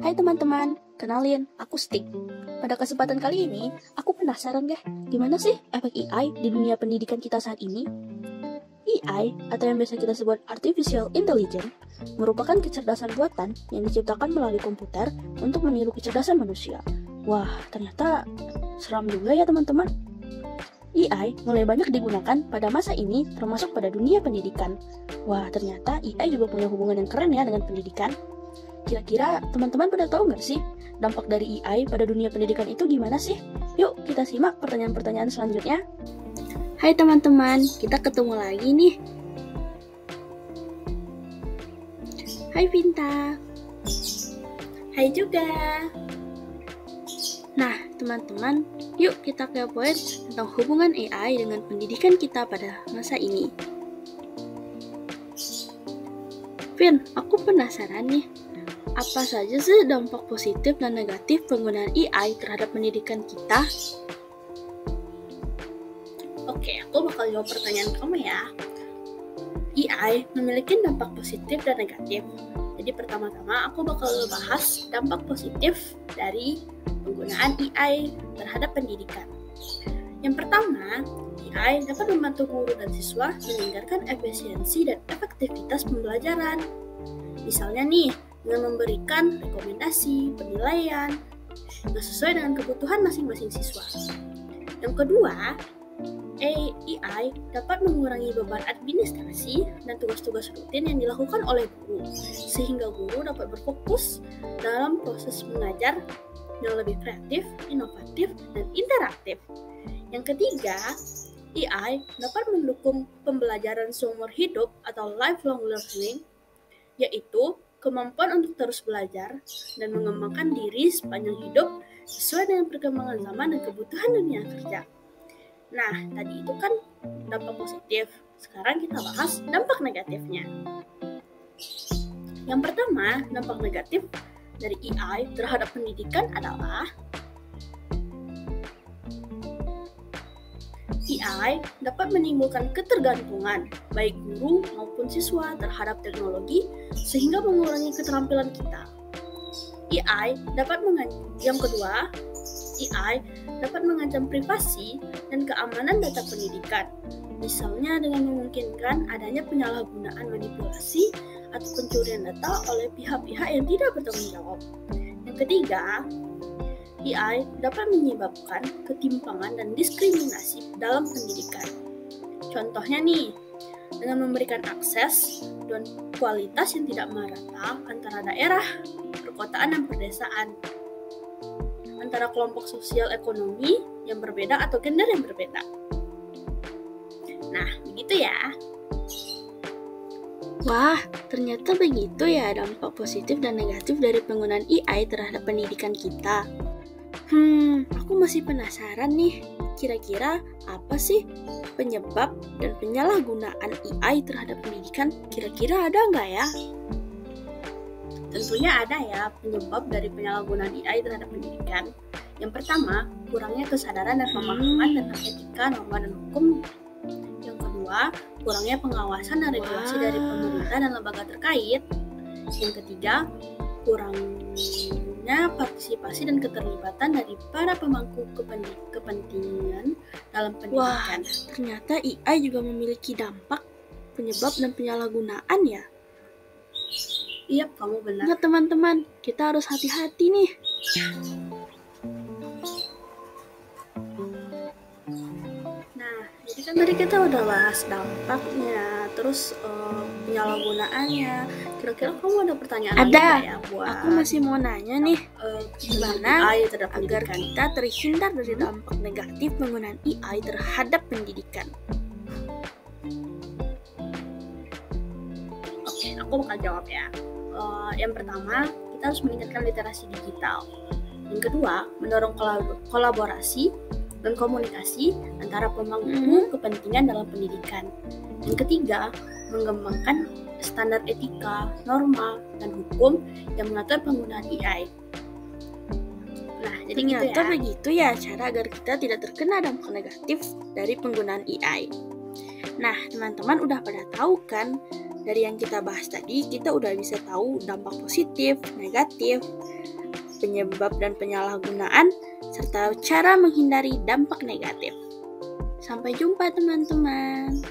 Hai teman-teman, kenalin, aku Stik. Pada kesempatan kali ini, aku penasaran deh, gimana sih efek AI di dunia pendidikan kita saat ini? AI, atau yang biasa kita sebut Artificial Intelligence, merupakan kecerdasan buatan yang diciptakan melalui komputer untuk meniru kecerdasan manusia. Wah, ternyata seram juga ya teman-teman. AI mulai banyak digunakan pada masa ini, termasuk pada dunia pendidikan. Wah, ternyata AI juga punya hubungan yang keren ya dengan pendidikan. Kira-kira teman-teman pada tahu nggak sih dampak dari AI pada dunia pendidikan itu gimana sih? Yuk kita simak pertanyaan-pertanyaan selanjutnya. Hai teman-teman, kita ketemu lagi nih. Hai Vinta. Hai juga. Nah teman-teman, yuk kita kepoin tentang hubungan AI dengan pendidikan kita pada masa ini. Vin, aku penasaran nih. Apa saja sih dampak positif dan negatif penggunaan AI terhadap pendidikan kita? Oke, aku bakal jawab pertanyaan kamu ya. AI memiliki dampak positif dan negatif. Jadi pertama-tama aku bakal bahas dampak positif dari penggunaan AI terhadap pendidikan. Yang pertama, AI dapat membantu guru dan siswa meningkatkan efisiensi dan efektivitas pembelajaran. Misalnya nih, dengan memberikan rekomendasi, penilaian yang sesuai dengan kebutuhan masing-masing siswa. Yang kedua, AI dapat mengurangi beban administrasi dan tugas-tugas rutin yang dilakukan oleh guru, sehingga guru dapat berfokus dalam proses mengajar yang lebih kreatif, inovatif, dan interaktif. Yang ketiga, AI dapat mendukung pembelajaran seumur hidup atau lifelong learning, yaitu kemampuan untuk terus belajar dan mengembangkan diri sepanjang hidup sesuai dengan perkembangan zaman dan kebutuhan dunia kerja. Nah, tadi itu kan dampak positif. Sekarang kita bahas dampak negatifnya. Yang pertama, dampak negatif dari AI terhadap pendidikan adalah AI dapat menimbulkan ketergantungan baik guru maupun siswa terhadap teknologi sehingga mengurangi keterampilan kita. Yang kedua, AI dapat mengancam privasi dan keamanan data pendidikan, misalnya dengan memungkinkan adanya penyalahgunaan manipulasi atau pencurian data oleh pihak-pihak yang tidak bertanggung jawab. Yang ketiga, AI dapat menyebabkan ketimpangan dan diskriminasi dalam pendidikan. Contohnya nih, dengan memberikan akses dan kualitas yang tidak merata antara daerah, perkotaan, dan pedesaan, antara kelompok sosial ekonomi yang berbeda atau gender yang berbeda. Nah, begitu ya. Wah, ternyata begitu ya dampak positif dan negatif dari penggunaan AI terhadap pendidikan kita. Aku masih penasaran nih, kira-kira apa sih penyebab dan penyalahgunaan AI terhadap pendidikan? Kira-kira ada nggak ya? Tentunya ada ya penyebab dari penyalahgunaan AI terhadap pendidikan. Yang pertama, kurangnya kesadaran dan pemahaman tentang etika, norma, dan hukum. Yang kedua, kurangnya pengawasan dan regulasi dari pemerintah dan lembaga terkait. Yang ketiga, kurangnya partisipasi dan keterlibatan dari para pemangku kepentingan dalam pendidikan. Wah, ternyata AI juga memiliki dampak, penyebab, dan penyalahgunaan ya. Iya, kamu benar. Ingat teman-teman, kita harus hati-hati nih. Nah, jadi kan tadi kita udah bahas dampaknya, terus penyalahgunaannya. Kira-kira kamu ada pertanyaan Ada. lagi ya buat Aku masih mau nanya nih, gimana AI terhadap agar pendidikan? kita terhindar dari dampak negatif penggunaan AI terhadap pendidikan? Oke, aku bakal jawab ya. Yang pertama, kita harus meningkatkan literasi digital. Yang kedua, mendorong kolaborasi dan komunikasi antara pemangku kepentingan dalam pendidikan. Yang ketiga, mengembangkan standar etika, norma, dan hukum yang mengatur penggunaan AI. Nah, jadi Ternyata gitu ya. begitu ya cara agar kita tidak terkena dampak negatif dari penggunaan AI. Nah, teman-teman udah pada tahu kan? Dari yang kita bahas tadi, kita udah bisa tahu dampak positif, negatif, penyebab dan penyalahgunaan, serta cara menghindari dampak negatif. Sampai jumpa teman-teman.